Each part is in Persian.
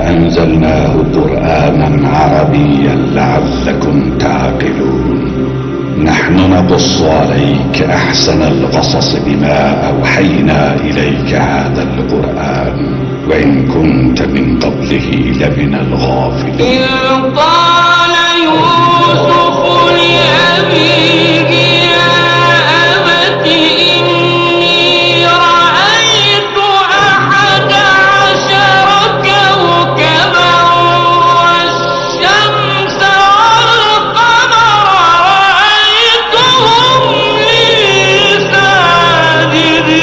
أنزلناه قرآنا عربيا لعلكم تعقلون. نحن نقص عليك أحسن القصص بما أوحينا إليك هذا القرآن وإن كنت من قبله لمن الغافلين. إذ قال يوسف لأبيه يا أبت إني رأيت 11 كوكبا والشمس والقمر رأيتهم لي ساجدين.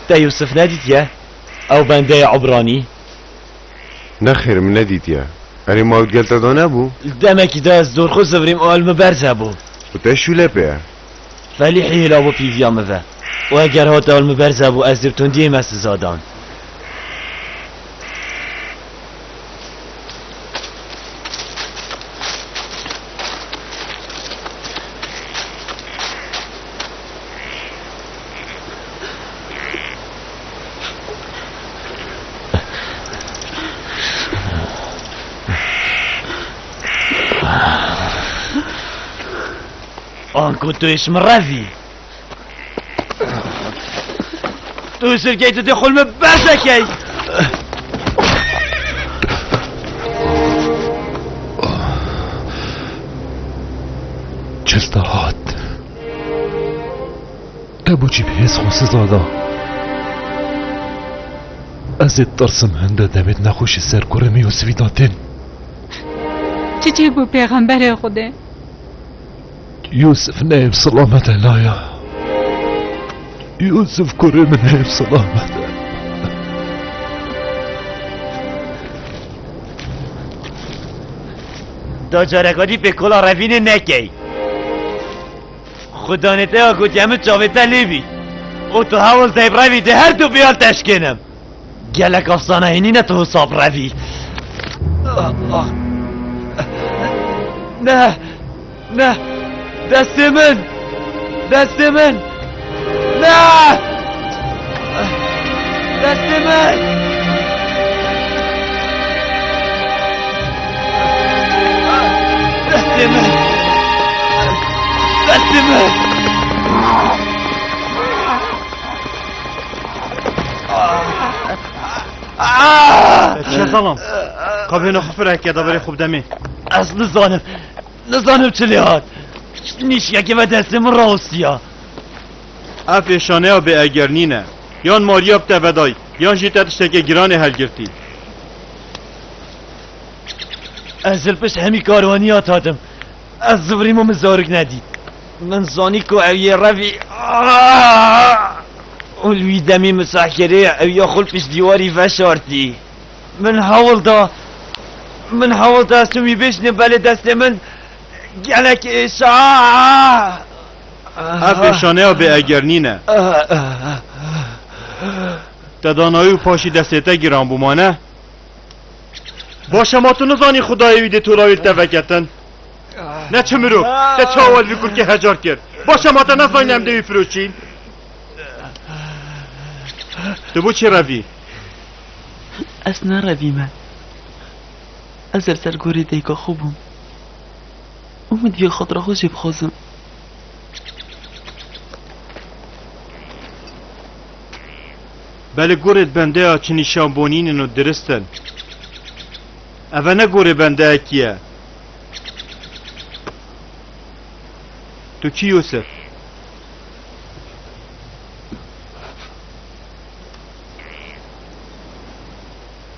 تا يوسف ناديتيا او بنداي عبراني نخير من ناديتيا أنا ما قلت دانا بو دمك داز دور خو زفريم اول مبرزه بو وتشو لبه فلي حيلا بو بيفيا مذا واگر هات اول مبرزه بو از درتون ديم است زادان انكو تويش مرافي تو سرقيت تدخل مباسكي چستهات ابو جيب هيس خوص زادا از الترسم هنده دمت نخوش سرکرمی و سویداتن چی بو پیغمبر خوده يوسف نائب سلامة لايا يوسف كرم نائب سلامة دا جارکادی به کلا روین نکی خدا نته ها گوت یمه چاویتا لیبی او تو حوال تایب روی ده هر دو بیال تشکنم گلک افسانه اینی نه تو حساب روی نه نه دست من دست من نه دست من دست من دست من چه سلام قبل خفرک که دبری خوب دمی از نزانم چلی هاد نیش یکی و دستم راستیا افشانه ها به اگر نینه یان ماریاب تودای یان جیتت شتک گران هل گرتی از الپش همی کاروانی ها تادم از زبریمو مزارگ ندید من زانی که اوی روی اولوی دمی مساکره اوی خلفش دیواری فشارتی من حاول دا سومی بشنم بله دست من گلک اشعاع افشانه ها به اگر نینه تدانایی و پاشی دسته گران بومانه باشه ما تو نزانی خدای ویده تو راویل توکتن نه چه مرو نه چه اول بکر که هجار کرد باشه ما تو نزانی هم دوی فروشین تو بو چه روی؟ از نروی من از سرگوری دیگه خوبم امید بیا خود را خوشی بخوزم بله گورت بنده ها چنی شامبونین و درستن اوه نه گوره بنده ها کیه تو کی یوسف؟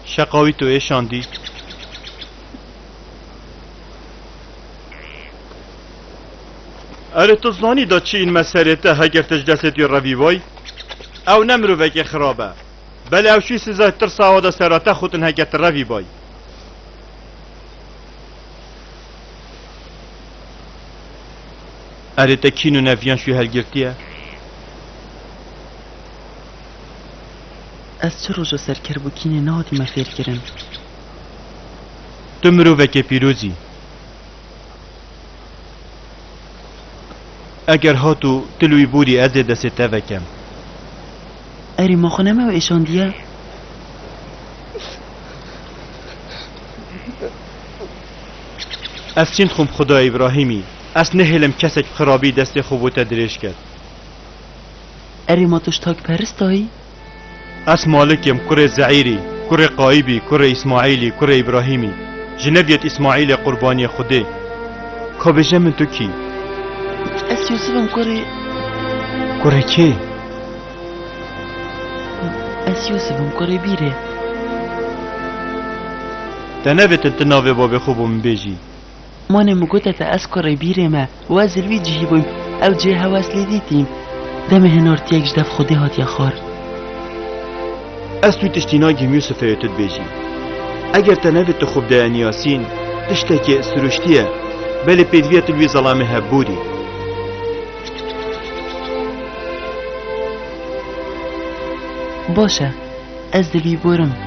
شقاوی تو ایشاندی اره تو زانی دا چی این مسئله ته هگر تجدست یا روی وای او نمرو وکی خرابه بله او شوی سزای تر ساوادا سراته خودن هگت روی بای اره تا کینو نویان شوی هلگرتیه از چه روژا سرکر بکینه نهادی ما فیر کرن تو مرو وکی پیروزی اگر هاتو تلوی بوری از دست تا وکم اری ما خونمه و ایشان دیه از چین خوم خدا ابراهیمی از نهلم کسک خرابی دست خوبو تدریش کرد اری ما توش تاک پرستایی از مالکم کره زعیری کره قایبی کره اسماعیلی کره ابراهیمی جنبیت اسماعیل قربانی خوده کابجه من تو کی؟ از یوسفم کره کی؟ از یوسفم کره بیره تنویت انتناوی باب خوبم بیجی ما نمگوتت از کره بیره ما و از الوی جهی بویم او جه هواس لیدیتیم دم هنارتی یک جدف خوده هات یا خار از توی تشتیناگیم یوسف ایتت بیجی اگر تنویت تو خوب ده انیاسین تشتکی سروشتیه بله پیدویت الوی ظلامه هبوری باشه از دلوی برم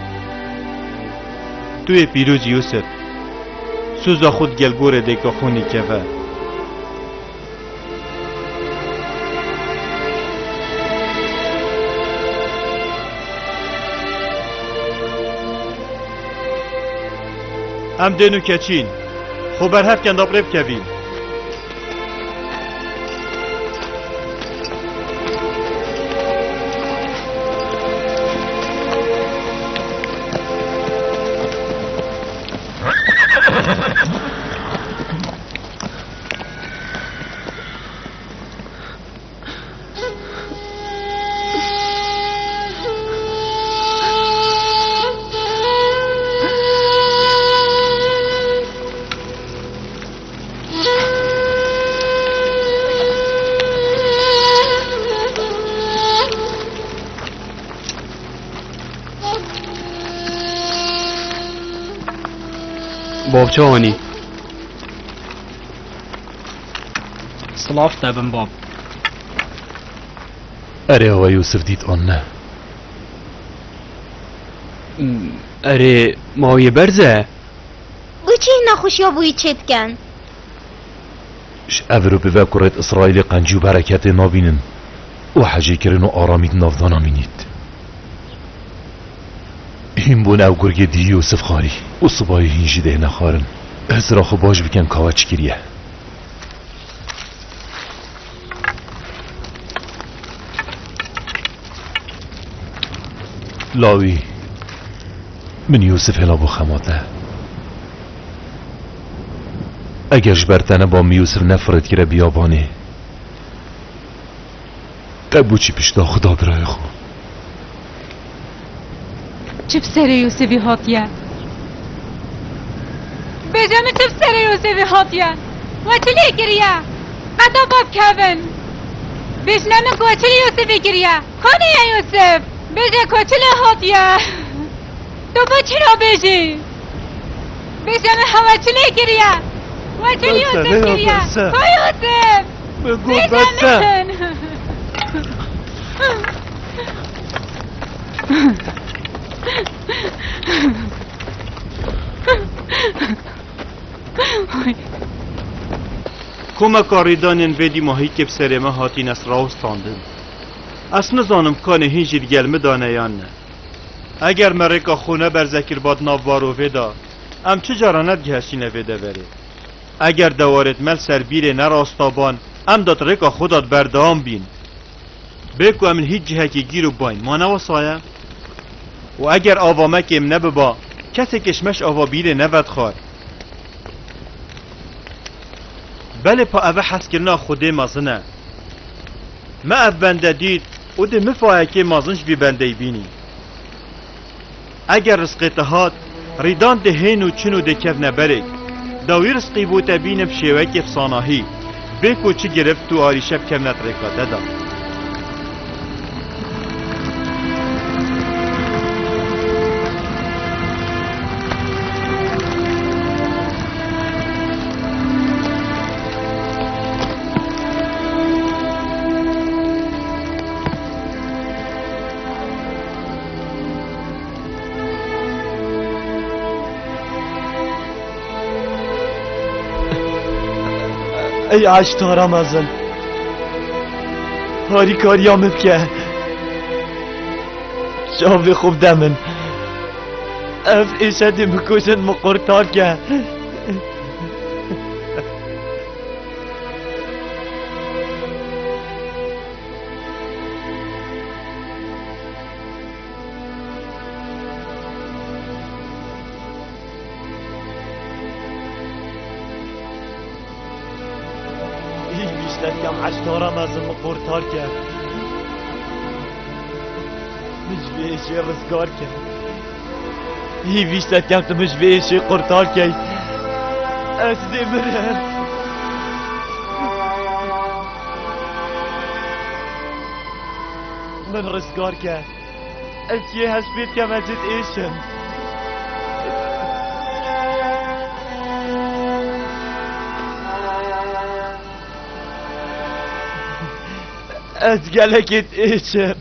توی پیروز یوسف سوزا خود گلگوره دیگه خونی که و ام دنو کچین خوبر هفت کند آبرب کوین بابچه آنی سلاف دبن باب اره آقا یوسف دید آن نه اره ماوی برزه بچه نخوشی بوی چتکن ش اورو به وکرت اسرائیل قنجی و برکت نابینن و حجی کرن و آرامید نافدانا مینید این بون او گرگ دی یوسف خاری و صبای هینجی ده نخارن از راخو باش بکن کاوچ گریه لاوی من یوسف هلا بو خماته اگرش برتنه با یوسف نفرت گره بیابانه قبو چی پیش دا خدا برای خو چه سر یوسفی هاتیه بجامه چه سر یوسفی هاتیه و چلی گریه قدا باب کبن بشنمه که چلی یوسفی گریه خانه یا یوسف بجه که چلی هاتیه تو با چرا بجی بشنمه هوا چلی گریه و چلی یوسف گریه ها یوسف بگو بسه کمک آریدانین بدی ماهی که بسر ما هاتین از راو ستاندن از نزانم کانه هینجید گلمه دانه یا نه اگر مرکا خونه بر زکر باد نابارو ودا ام چه جارانت گهشینه وده وره اگر دوارت مل سر بیره نراستابان ام داد رکا خودت بردام بین بکو امن هیچ جهه که گیرو باین ما نواسایم و اگر آوامک ام نببا کسی کشمش آوا بیره نود خواه بله پا اوه حس کرنا خوده مازنه ما او بنده دید او ده مفاهه که مازنش بی بنده بینی اگر رزقیت هات ریدان ده هین و چنو ده کف نبرک داوی رزقی بوتا بینم شیوه که افساناهی بکو چی گرفت تو آری شب کم نترکاته دا ای عشتارم ازن هاری کاریام بکه شاوی خوب دمن اف ایشدی مکوشن مقرطار که کم عشتارم از مقرطار کرد مجویشی رزگار کرد هی بیشتر کم تو مجویشی قرطار کرد از دیمرم من رزگار کرد از یه هشبید کم اجد ایشم از گلکت ایشم